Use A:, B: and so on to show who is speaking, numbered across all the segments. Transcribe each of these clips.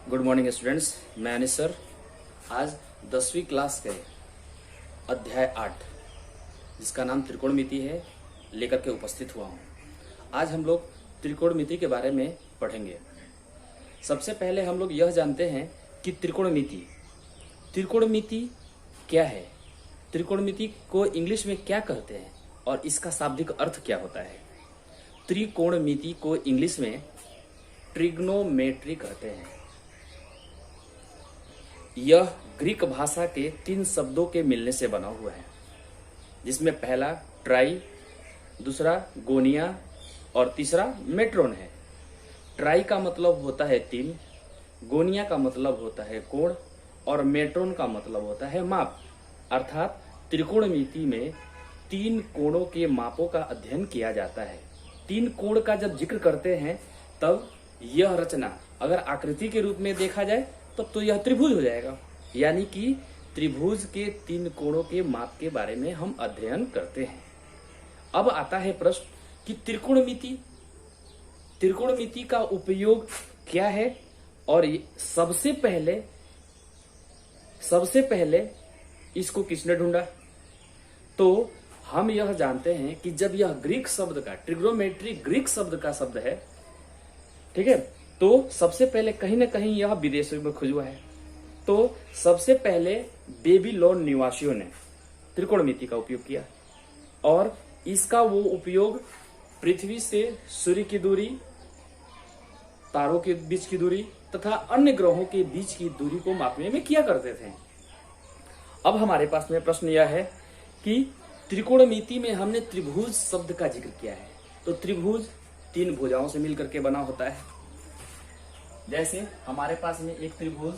A: Good morning students, मैं अनिश sir. आज 10वीं क्लास के अध्याय 8 जिसका नाम त्रिकोणमिति है लेकर के उपस्थित हुआ हूँ। आज हम लोग त्रिकोणमिति के बारे में पढ़ेंगे। सबसे पहले हम लोग यह जानते हैं कि त्रिकोणमिति क्या है, त्रिकोणमिति को इंग्लिश में क्या कहते हैं और इसका शाब्दिक अर्थ क्या होता है। त्रिकोणमिति को इंग्लिश में ट्रिग्नोमेट्री कहते हैं। यह ग्रीक भाषा के 3 शब्दों के मिलने से बना हुआ है, जिसमें पहला ट्राई, दूसरा गोनिया और तीसरा मेट्रोन है। ट्राई का मतलब होता है 3, गोनिया का मतलब होता है कोण और मेट्रोन का मतलब होता है माप। अर्थात त्रिकोणमिति में 3 कोणों के मापों का अध्ययन किया जाता है। 3 कोण का जब जिक्र करते हैं तब यह रचना अगर आकृति के रूप में देखा जाए तब तो यह त्रिभुज हो जाएगा, यानी कि त्रिभुज के 3 कोणों के माप के बारे में हम अध्ययन करते हैं। अब आता है प्रश्न कि त्रिकोणमिति का उपयोग क्या है और सबसे पहले इसको किसने ढूंढा। तो हम यह जानते हैं कि जब यह ग्रीक शब्द का ट्रिग्नोमेट्री ग्रीक शब्द का शब्द है, ठीक है, तो सबसे पहले कहीं ना कहीं यह विदेशों में खोज हुआ है। तो सबसे पहले बेबीलोन निवासियों ने त्रिकोणमिति का उपयोग किया और इसका वो उपयोग पृथ्वी से सूर्य की दूरी, तारों के बीच की दूरी तथा अन्य ग्रहों के बीच की दूरी को मापने में किया करते थे। अब हमारे पास में प्रश्न यह है कि त्रिकोणमिति में हमने त्रिभुज शब्द का जिक्र किया है। तो त्रिभुज 3 भुजाओं से मिलकर के बना होता है। जैसे हमारे पास में एक त्रिभुज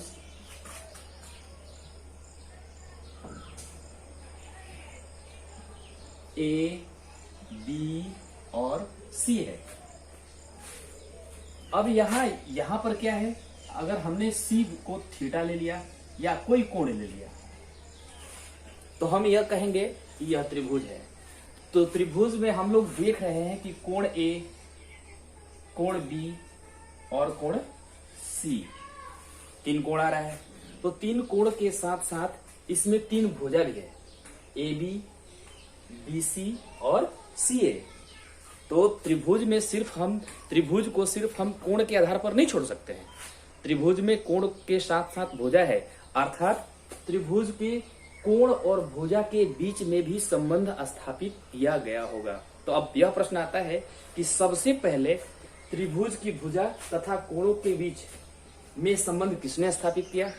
A: ए, बी और सी है। अब यहां पर क्या है, अगर हमने सी को थीटा ले लिया या कोई कोण ले लिया तो हम यह कहेंगे कि यह त्रिभुज है। तो त्रिभुज में हम लोग देख रहे हैं कि कोण ए, कोण बी और कोण सी, 3 कोण आ रहा है। तो 3 कोण के साथ साथ इसमें 3 भुजा भी है, ए बी, बी सी और सी ए। तो त्रिभुज को सिर्फ हम कोण के आधार पर नहीं छोड़ सकते हैं। त्रिभुज में कोण के साथ साथ भुजा है, अर्थात त्रिभुज के कोण और भुजा के बीच में भी संबंध स्थापित किया गया होगा। तो अब यह प्रश्न आता है कि सबसे पहले त्रिभुज की भुजा तथा कोणों के बीच में संबंध किसने स्थापित किया।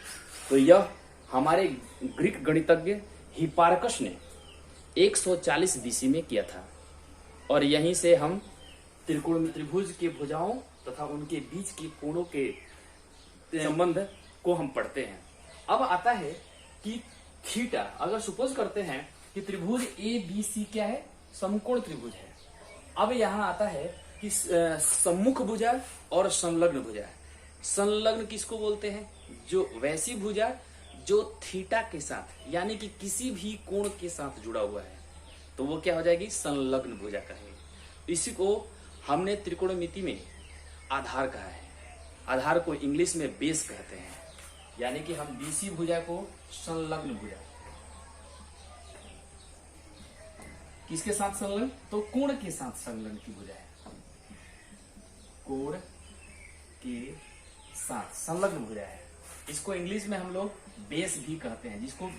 A: तो यह हमारे ग्रीक गणितज्ञ हिपार्कस ने 140 बीसी में किया था और यहीं से हम त्रिभुज के भुजाओं तथा उनके बीच के कोणों के संबंध को हम पढ़ते हैं। अब आता है कि थीटा, अगर सपोज करते हैं कि त्रिभुज ए बी सी क्या है, समकोण त्रिभुज है। अब यहां आता है कि सम्मुख भुजा और संलग्न भुजा। संलग्न किसको बोलते हैं, जो वैसी भुजा जो थीटा के साथ यानी कि किसी भी कोण के साथ जुड़ा हुआ है, तो वो क्या हो जाएगी, संलग्न भुजा कहेंगे। इसी को हमने त्रिकोणमिति में आधार कहा है। आधार को इंग्लिश में बेस कहते हैं, यानी कि हम बीसी भुजा को संलग्न भुजा, किसके साथ संलग्न, तो कोण के साथ संलग्न की भुजा है, कोण के साथ संलग्न भुजा है। इसको इंग्लिश में हम लोग बेस भी कहते हैं, जिसको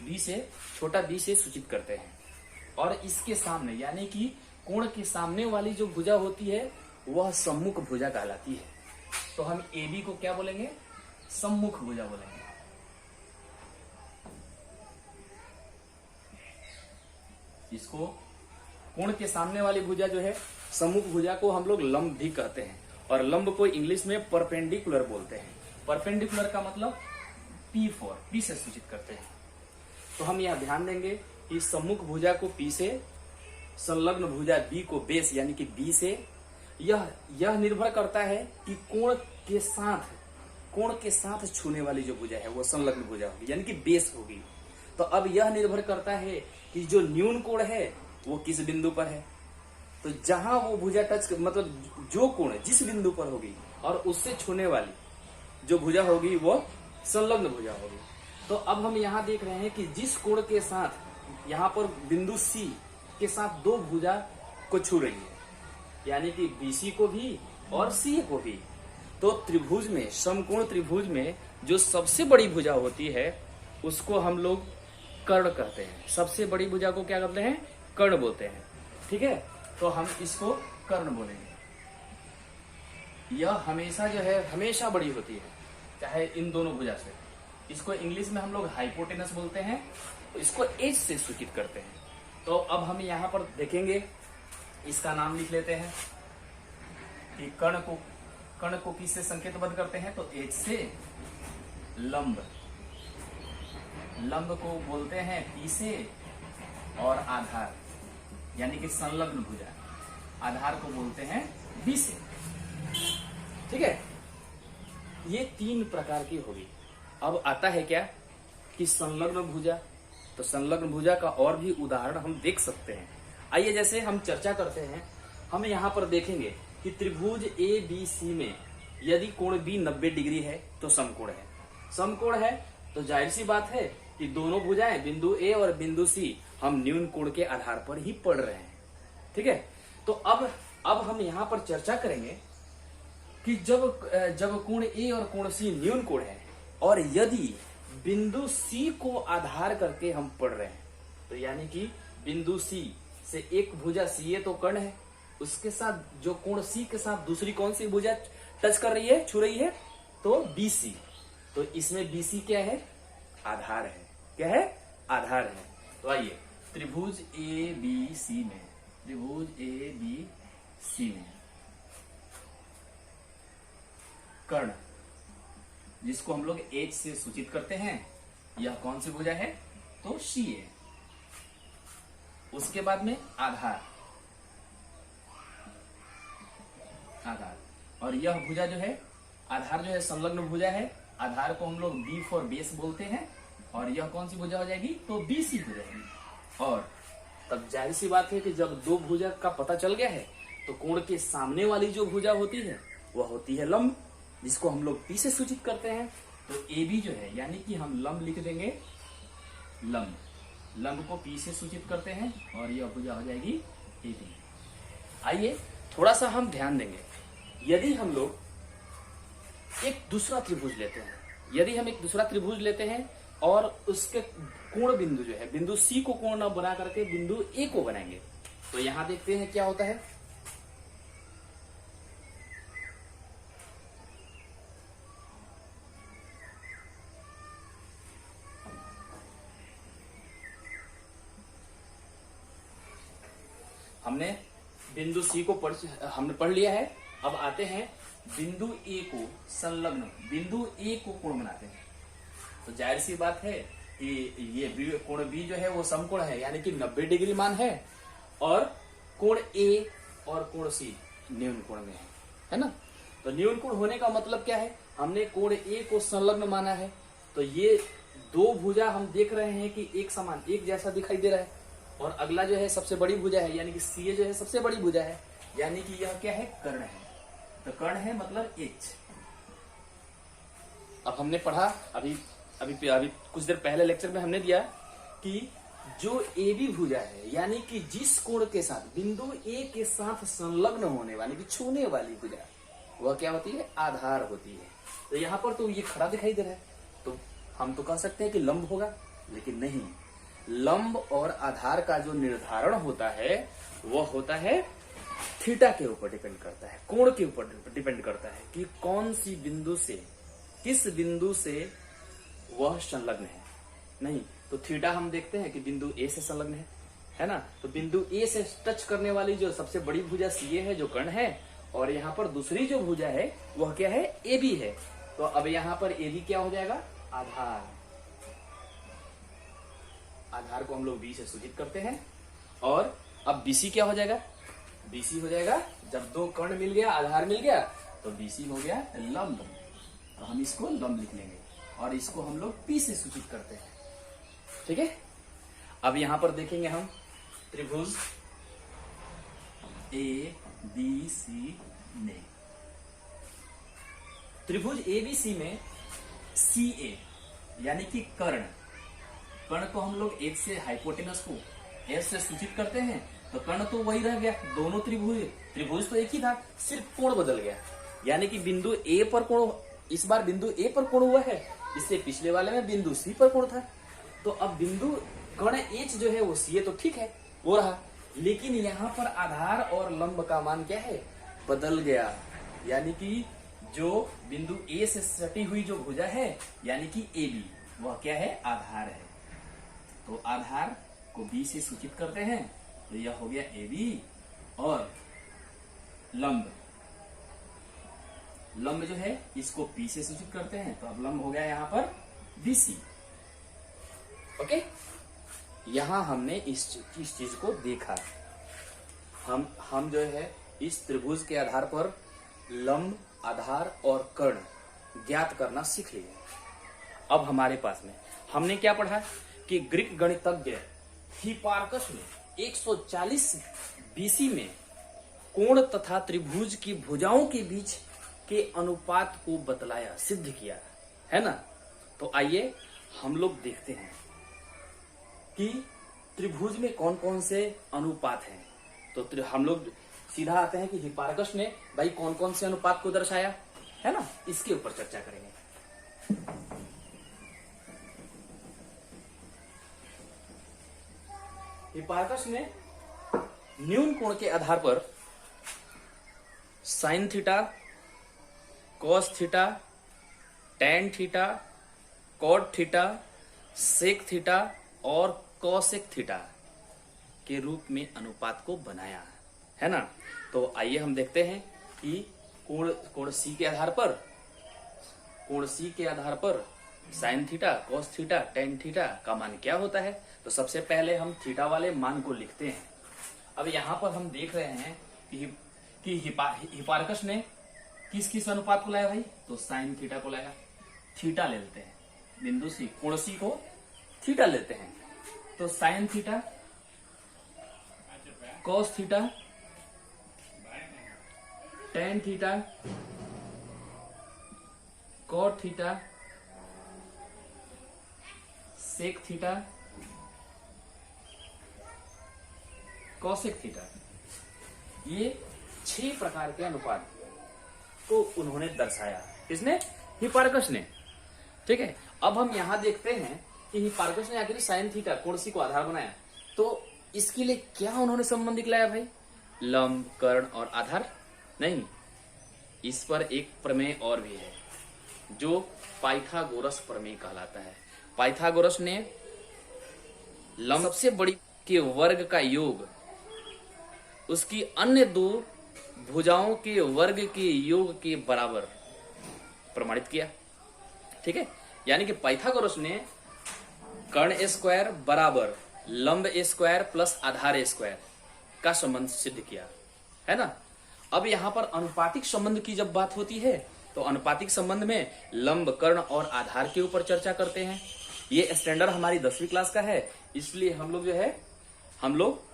A: छोटा बी से सूचित करते हैं। और इसके सामने यानी कि कोण के सामने वाली जो भुजा होती है वह सम्मुख भुजा कहलाती है। तो हम ए बी को क्या बोलेंगे, सम्मुख भुजा बोलेंगे। इसको कोण के सामने वाली भुजा जो है, सम्मुख भुजा को हम लोग लंब भी कहते हैं और लंब को इंग्लिश में परपेंडिकुलर बोलते हैं। परपेंडिकुलर का मतलब पी से सूचित करते हैं। तो हम यह ध्यान देंगे कि सम्मुख भुजा को पी से, संलग्न भुजा बी को बेस यानी कि बी से। यह निर्भर करता है कि कोण के साथ छूने वाली जो भुजा है वो संलग्न भुजा होगी यानी कि बेस होगी। तो अब यह निर्भर करता है कि जो न्यून कोण है वो किस बिंदु पर है। तो जहां वो भुजा टच मतलब जो कोण जिस बिंदु पर होगी और उससे छूने वाली जो भुजा होगी वो संलग्न भुजा होगी। तो अब हम यहाँ देख रहे हैं कि जिस कोण के साथ यहाँ पर बिंदु सी के साथ दो भुजा को छू रही है, यानी कि बीसी को भी और सीए को भी, तो त्रिभुज में, समकोण त्रिभुज में जो सबसे बड़ी भुजा होती है उसको हम लोग कर्ण कहते हैं। सबसे बड़ी भुजा को क्या कहते हैं? कर्ण बोलते हैं। ठीक है, तो हम इसको कर्ण बोलेंगे। यह हमेशा जो है हमेशा बड़ी होती है, चाहे इन दोनों भुजा से। इसको इंग्लिश में हम लोग हाइपोटेनस बोलते हैं, इसको एज से सूचित करते हैं। तो अब हम यहाँ पर देखेंगे, इसका नाम लिख लेते हैं कि कर्ण को किससे संकेतबद्ध करते हैं? तो एज से। लंब को बोलते हैं पी से, और आधार यानी कि संलग्न भुजा, आधार को बोलते हैं बी से। ठीक है, ये 3 प्रकार की होगी। अब आता है क्या कि संलग्न भुजा। तो संलग्न भुजा का और भी उदाहरण हम देख सकते हैं। आइए जैसे हम चर्चा करते हैं, हम यहाँ पर देखेंगे कि त्रिभुज ए बी सी में यदि कोण बी 90 डिग्री है तो समकोण है। समकोण है तो जाहिर सी बात है कि दोनों भुजाएं बिंदु ए और बिंदु सी हम न्यून कोण के आधार पर ही पढ़ रहे हैं। ठीक है, तो अब हम यहाँ पर चर्चा करेंगे कि जब कोण ए और कोण सी न्यून कोण है और यदि बिंदु सी को आधार करके हम पढ़ रहे हैं, तो यानी कि बिंदु सी से एक भुजा सी ए तो कर्ण है, उसके साथ जो कोण सी के साथ दूसरी कौन सी भुजा टच कर रही है, छू रही है, तो बीसी। तो इसमें बीसी क्या है? आधार है। क्या है? आधार है। तो आइए त्रिभुज ए बी सी में, त्रिभुज ए बी सी में कर्ण, जिसको हम लोग एच से सूचित करते हैं, यह कौन सी भुजा है? तो सी है। उसके बाद में आधार, और यह भुजा जो है, आधार जो है संलग्न भुजा है। आधार को हम लोग बी फॉर बेस बोलते हैं, और यह कौन सी भुजा हो जाएगी? तो बीसी हो जाएगी। और तब जाहिर सी बात है कि जब दो भुजा का पता चल गया है तो कोण के सामने वाली जो भुजा होती है वह होती है लंब, जिसको हम लोग पी से सूचित करते हैं। तो ए बी जो है, यानी कि हम लंब लिख देंगे, लंब को पी से सूचित करते हैं, और यह भुजा हो जाएगी ए बी। आइए थोड़ा सा हम ध्यान देंगे, यदि हम लोग एक दूसरा त्रिभुज लेते हैं, यदि हम एक दूसरा त्रिभुज लेते हैं और उसके कोण बिंदु जो है, बिंदु सी को कोण न बना करके बिंदु ए को बनाएंगे, तो यहां देखते हैं क्या होता है। हमने बिंदु सी को हमने पढ़ लिया है। अब आते हैं बिंदु ए को संलग्न, बिंदु ए को कोण बनाते हैं। तो जाहिर सी बात है कि ये कोण बी जो है वो समकोण है, यानी कि 90 डिग्री मान है, और कोण ए और कोण सी न्यून कोण में है ना। तो न्यून कोण होने का मतलब क्या है? हमने कोण ए को संलग्न माना है, तो ये दो भुजा हम देख रहे हैं कि एक समान, एक जैसा दिखाई दे रहा है, और अगला जो है सबसे बड़ी भुजा है, यानी कि सी जो है सबसे बड़ी भुजा है, यानी कि यह क्या है? कर्ण है। तो कर्ण है मतलब एच। अब हमने पढ़ा अभी कुछ देर पहले लेक्चर में हमने दिया कि जो ए बी भुजा है, यानी कि जिस कोण के साथ बिंदु ए के साथ संलग्न होने वाली, छूने वाली भुजा, वह क्या होती है? आधार होती है। तो यहाँ पर तो ये खड़ा दिखाई दे रहा है, तो हम तो कह सकते हैं कि लंब होगा, लेकिन नहीं। लंब और आधार का जो निर्धारण होता है वह होता है थीटा के ऊपर डिपेंड करता है, कोण के ऊपर डिपेंड करता है कि कौन सी बिंदु से, किस बिंदु से वह संलग्न है। नहीं तो थीटा हम देखते हैं कि बिंदु ए से संलग्न है ना। तो बिंदु ए से टच करने वाली जो सबसे बड़ी भुजा सी है, जो कर्ण है, और यहाँ पर दूसरी जो भुजा है वह क्या है? ए बी है। तो अब यहाँ पर ए बी क्या हो जाएगा? आधार। आधार को हम लोग बी से सूचित करते हैं, और अब बीसी क्या हो जाएगा? बीसी हो जाएगा, जब दो कर्ण मिल गया, आधार मिल गया, तो बीसी हो गया लंब। तो हम इसको लंब लिख लेंगे, और इसको हम लोग पी से सूचित करते हैं। ठीक है, अब यहां पर देखेंगे हम त्रिभुज ए बी सी में त्रिभुज एबीसी में सी ए यानी कि कर्ण, कर्ण को हम लोग एच से हाइपोटेनस को एच से सूचित करते हैं, तो कर्ण तो वही रह गया। दोनों त्रिभुज तो एक ही था, सिर्फ कोण बदल गया। यानी कि बिंदु ए पर कोण, इस बार बिंदु ए पर कोण हुआ है, इससे पिछले वाले में बिंदु सी पर कोण था। तो अब बिंदु कर्ण एच जो है वो सी ए तो ठीक है वो रहा, लेकिन यहाँ पर आधार और लंब का मान क्या है, बदल गया। यानी कि जो बिंदु ए से सटी हुई जो भुजा है यानी कि ए बी, वह क्या है, आधार है। तो आधार को बी से सूचित करते हैं, तो यह हो गया ए बी। और लंब, लंब जो है इसको पी से सूचित करते हैं, तो अब लंब हो गया यहाँ पर बी सी। ओके, यहां हमने इस चीज को देखा। हम जो है इस त्रिभुज के आधार पर लंब, आधार और कर्ण ज्ञात करना सीख लिए। अब हमारे पास में हमने क्या पढ़ा कि ग्रीक गणितज्ञ हिपार्कस ने 140 बीसी में कोण तथा त्रिभुज की भुजाओं के बीच के अनुपात को बतलाया, सिद्ध किया, है ना। तो आइए हम लोग देखते हैं कि त्रिभुज में कौन कौन से अनुपात हैं। तो हम लोग सीधा आते हैं कि हिपार्कस ने भाई कौन कौन से अनुपात को दर्शाया, है ना, इसके ऊपर चर्चा करेंगे। हिपार्कस ने न्यून कोण के आधार पर sine theta, cos theta, tan theta, cot theta, sec theta और कॉसेक थीटा के रूप में अनुपात को बनाया, है ना। तो आइए हम देखते हैं कि कोण सी के आधार पर sine theta, cos theta, tan theta का मान क्या होता है। तो सबसे पहले हम थीटा वाले मान को लिखते हैं। अब यहाँ पर हम देख रहे हैं कि हिपार्कस ने किस किस अनुपात को लाया भाई, तो साइन थीटा को लाया। थीटा ले लेते हैं, बिंदु सी, कोण सी को थीटा लेते हैं, तो sine theta, cos theta, tan theta, cot theta, sec theta, cosec theta, ये 6 प्रकार के अनुपात को उन्होंने दर्शाया। किसने, हिपार्कस ने। ठीक है, अब हम यहां देखते हैं कि हिपार्कस ने आखिर साइन थीटा, कोण सी को आधार बनाया, तो इसके लिए क्या उन्होंने संबंध दिखलाया भाई, लंब, कर्ण और आधार नहीं। इस पर एक प्रमेय और भी है जो पाइथागोरस प्रमेय कहलाता है। पाइथागोरस ने लंब सबसे बड़ी के वर्ग का योग उसकी अन्य 2 भुजाओं के वर्ग के योग के बराबर प्रमाणित किया। ठीक है, यानी कि पाइथागोरस ने कर्ण स्क्वायर बराबर लंब स्क्वायर प्लस आधार स्क्वायर का संबंध सिद्ध किया, है ना। अब यहां पर अनुपातिक संबंध की जब बात होती है तो अनुपातिक संबंध में लंब, कर्ण और आधार के ऊपर चर्चा करते हैं। ये स्टैंडर्ड हमारी 10वीं क्लास का है, इसलिए हम लोग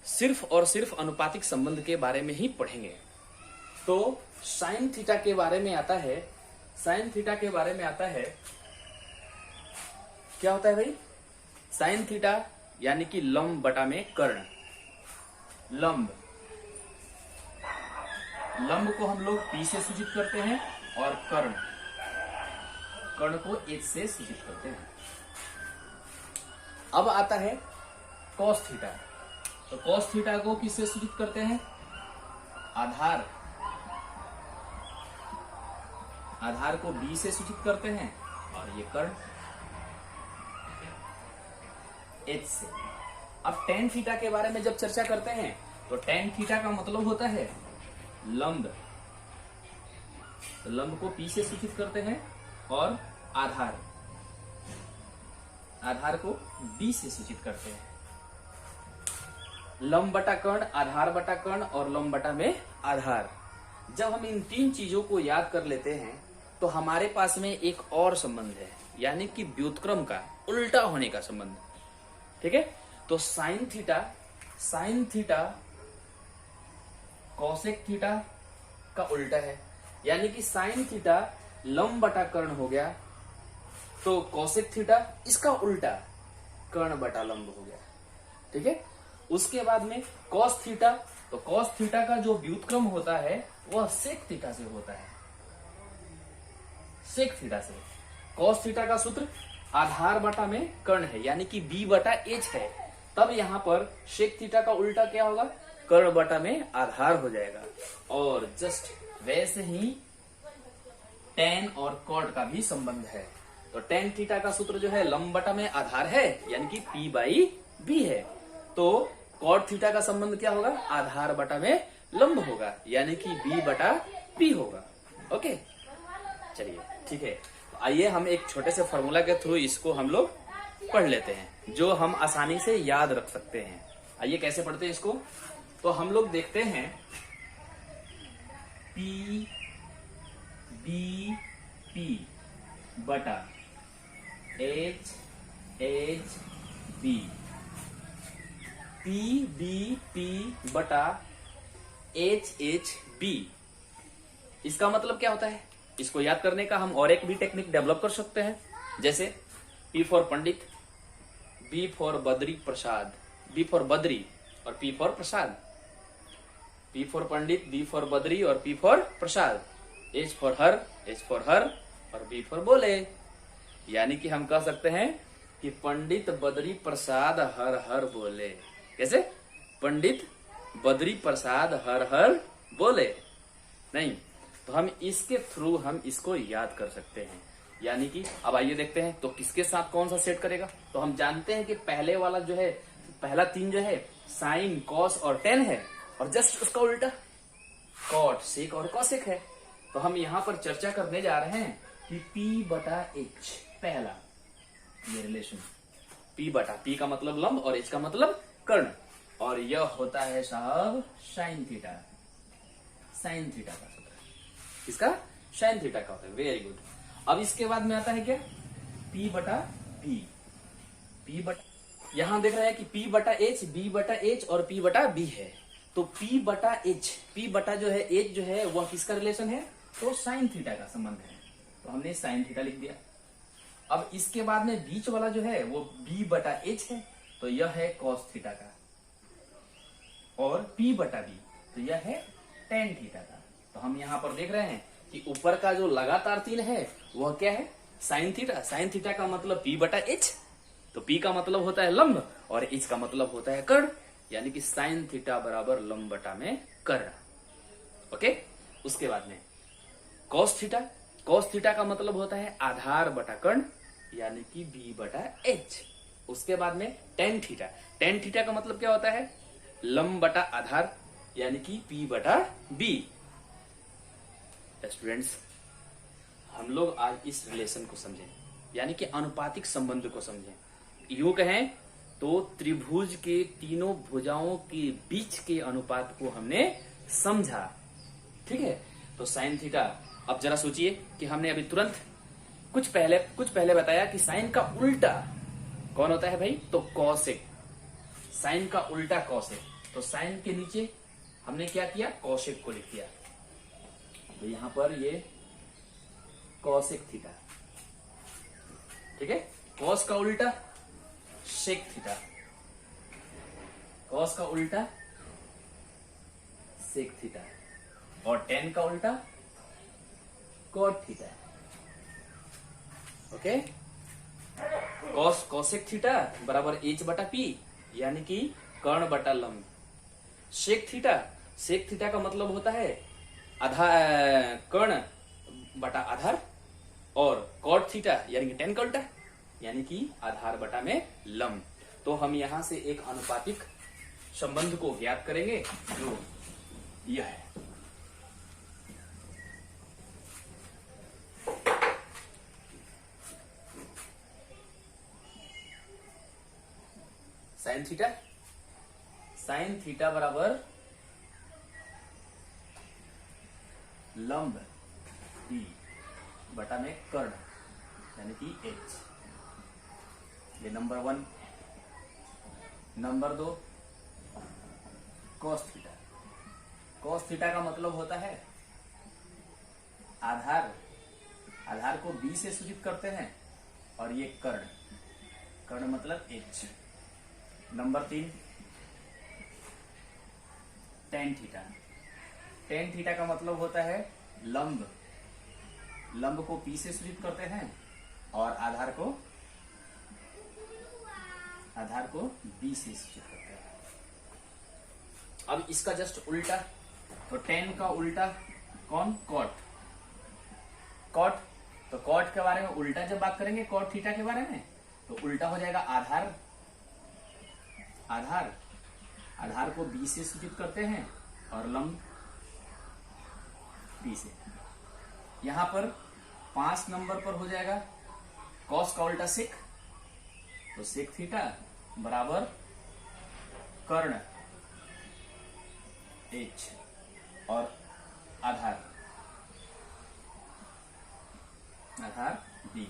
A: सिर्फ और सिर्फ अनुपातिक संबंध के बारे में ही पढ़ेंगे। तो साइन थीटा के बारे में आता है, साइन थीटा के बारे में आता है, क्या होता है भाई, साइन थीटा यानी कि लंब बटा में कर्ण। लंब को हम लोग पी से सूचित करते हैं और कर्ण को एच से सूचित करते हैं। अब आता है कॉस थीटा, तो कॉस थीटा को किससे सूचित करते हैं, आधार को बी से सूचित करते हैं और ये कर्ण एच से। अब टेन थीटा के बारे में जब चर्चा करते हैं तो टेन थीटा का मतलब होता है लंब, तो लंब को पी से सूचित करते हैं और आधार को बी से सूचित करते हैं। लंब बटा कर्ण, आधार बटा कर्ण और लंब बटा में आधार। जब हम इन 3 चीजों को याद कर लेते हैं तो हमारे पास में एक और संबंध है, यानी कि व्युत्क्रम का उल्टा होने का संबंध। ठीक है, तो साइन थीटा कॉसेक थीटा का उल्टा है, यानी कि साइन थीटा लंब बटा कर्ण हो गया, तो कौशिक थीटा इसका उल्टा कर्ण बटा लंब हो गया। ठीक है, उसके बाद में कॉस थीटा, तो कॉस थीटा का जो व्युत्क्रम होता है वह सेक थीटा से होता है, सेक थीटा से। कॉस थीटा का सूत्र आधार बटा में कर्ण है, यानी कि b बटा h है, तब यहां पर सेक थीटा का उल्टा क्या होगा, कर्ण बटा में आधार हो जाएगा। और जस्ट वैसे ही tan और कॉट का भी संबंध है, तो tan थीटा का सूत्र जो है लंब बटा में आधार है, यानी कि p बाई b है, तो कॉट थीटा का संबंध क्या होगा, आधार बटा में लंब होगा, यानी कि b बटा p होगा। ओके, चलिए ठीक है, तो आइए हम एक छोटे से फॉर्मूला के थ्रू इसको हम लोग पढ़ लेते हैं, जो हम आसानी से याद रख सकते हैं। आइए कैसे पढ़ते हैं इसको, तो हम लोग देखते हैं p b p बटा h h b, p b p बटा h h b। इसका मतलब क्या होता है, इसको याद करने का हम और एक भी टेक्निक डेवलप कर सकते हैं, जैसे P for Pandit, B for Badri Prasad, B for Badri और P for Prasad, P for Pandit, B for Badri और P for Prasad, H for her और B फॉर बोले। यानी कि हम कह सकते हैं कि पंडित बद्री प्रसाद हर हर बोले। कैसे, पंडित बद्री प्रसाद हर हर बोले, नहीं तो हम इसके थ्रू हम इसको याद कर सकते हैं। यानी कि अब आइए देखते हैं, तो किसके साथ कौन सा सेट करेगा, तो हम जानते हैं कि पहले वाला जो है, पहला तीन जो है साइन कॉस और टेन है, और जस्ट उसका उल्टा कॉट सेक और कॉसेक है। तो हम यहाँ पर चर्चा करने जा रहे हैं कि P बटा H, पहला ये रिलेशन P बटा, P का मतलब लंब और H का मतलब कर्ण, और यह होता है साहब साइन थीटा, साइन थीटा का सूत्र, इसका साइन थीटा का होता है। Very good. अब इसके बाद में आता है क्या, P बटा B, P बटा, यहां देख रहे हैं कि P बटा H, B बटा H और P बटा B है, तो P बटा H, P बटा जो है H जो है वह किसका रिलेशन है, तो साइन थीटा का संबंध है, तो हमने साइन थीटा लिख दिया। अब इसके बाद में बीच वाला जो है वो B बटा H है, तो यह है कॉस थीटा का, और P बटा B तो यह है टेन थीटा का। तो हम यहाँ पर देख रहे हैं कि ऊपर का जो लगातार तीन है वह क्या है, साइन थीटा। साइन थीटा का मतलब P बटा H, तो P का मतलब होता है लंब और H का मतलब होता है कर्ण, यानी कि साइन थीटा बराबर लंब बटा में कर्ण। ओके, उसके बाद में कॉस थीटा, कॉस थीटा का मतलब होता है आधार बटा कर्ण, यानी कि B बटा H। उसके बाद में टेन थीटा, टेन थीटा का मतलब क्या होता है, लंब बटा आधार, यानी कि P बटा B। स्टूडेंट्स, हम लोग आज इस रिलेशन को समझें, यानी कि अनुपातिक संबंध को समझें। यूं कहें तो त्रिभुज के तीनों भुजाओं के बीच के अनुपात को हमने समझा। ठीक है, तो साइन थीटा, अब जरा सोचिए कि हमने अभी तुरंत कुछ पहले बताया कि साइन का उल्टा कौन होता है भाई, तो कॉसेक, साइन का उल्टा कॉसेक। तो साइन के नीचे हमने क्या किया, कॉसेक को लिख दिया, तो यहां पर ये कॉसेक थीटा। ठीक है, कॉस का उल्टा सेक थीटा, कॉस का उल्टा सेक थीटा, और टेन का उल्टा cot theta. Okay, cos cosec theta बराबर H बटा P, यानी कि कर्ण बटा लंब। सेक थीटा, सेक थीटा का मतलब होता है आधार, कर्ण बटा आधार, और कॉट थीटा यानी कि टेन का उल्टा, यानी कि आधार बटा में लंब। तो हम यहां से एक अनुपातिक संबंध को ज्ञात करेंगे, जो यह है। साइन थीटा, साइन थीटा बराबर लंब B बटा में कर्ण, यानी कि H। ये number 1। Number 2 cos theta, cos theta का मतलब होता है आधार, आधार को बी से सूचित करते हैं, और ये कर्ण, कर्ण मतलब H. Number 3 tan theta. Tan theta का मतलब होता है लंब, लंब को पी से सूचित करते हैं और आधार को बी से सूचित करते हैं। अब इसका जस्ट उल्टा, तो टेन का उल्टा कौन? कॉट। कॉट, तो कॉट के बारे में उल्टा जब बात करेंगे कॉट थीटा के बारे में, तो उल्टा हो जाएगा आधार, आधार, आधार को बी से सूचित करते हैं और लंब बी से। यहां पर 5 नंबर पर हो जाएगा कॉस का उल्टा सेक, तो सेक थीटा बराबर कर्ण एच और आधार, आधार बी।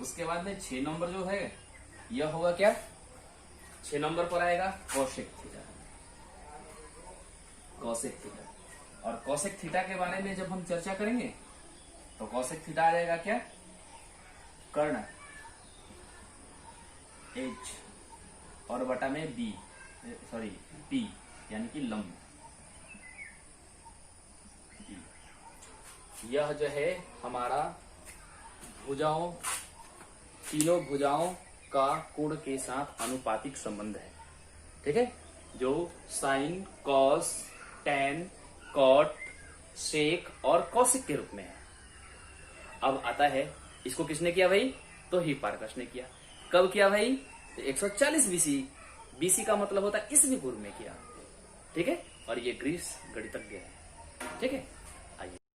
A: उसके बाद में 6 नंबर जो है यह होगा क्या? 6 नंबर पर आएगा कौशिक थीटा, कौशिक थीटा। और कौशिक थीटा के बारे में जब हम चर्चा करेंगे तो कौशिक थीटा आ जाएगा क्या? कर्ण एच और बटा में बी, सॉरी पी, यानी कि लंब। यह जो है हमारा भुजाओं, तीनों भुजाओं का कोण के साथ अनुपातिक संबंध है। ठीक है, जो साइन, कॉस, टेन, कॉट, सेक और कौशिक के रूप में है। अब आता है, इसको किसने किया भाई? तो हिप्पारकस ने किया। कब किया भाई? तो 140 बीसी। बीसी का मतलब होता है ईसवी पूर्व में किया। ठीक है, और ये ग्रीस गणितज्ञ है। ठीक है।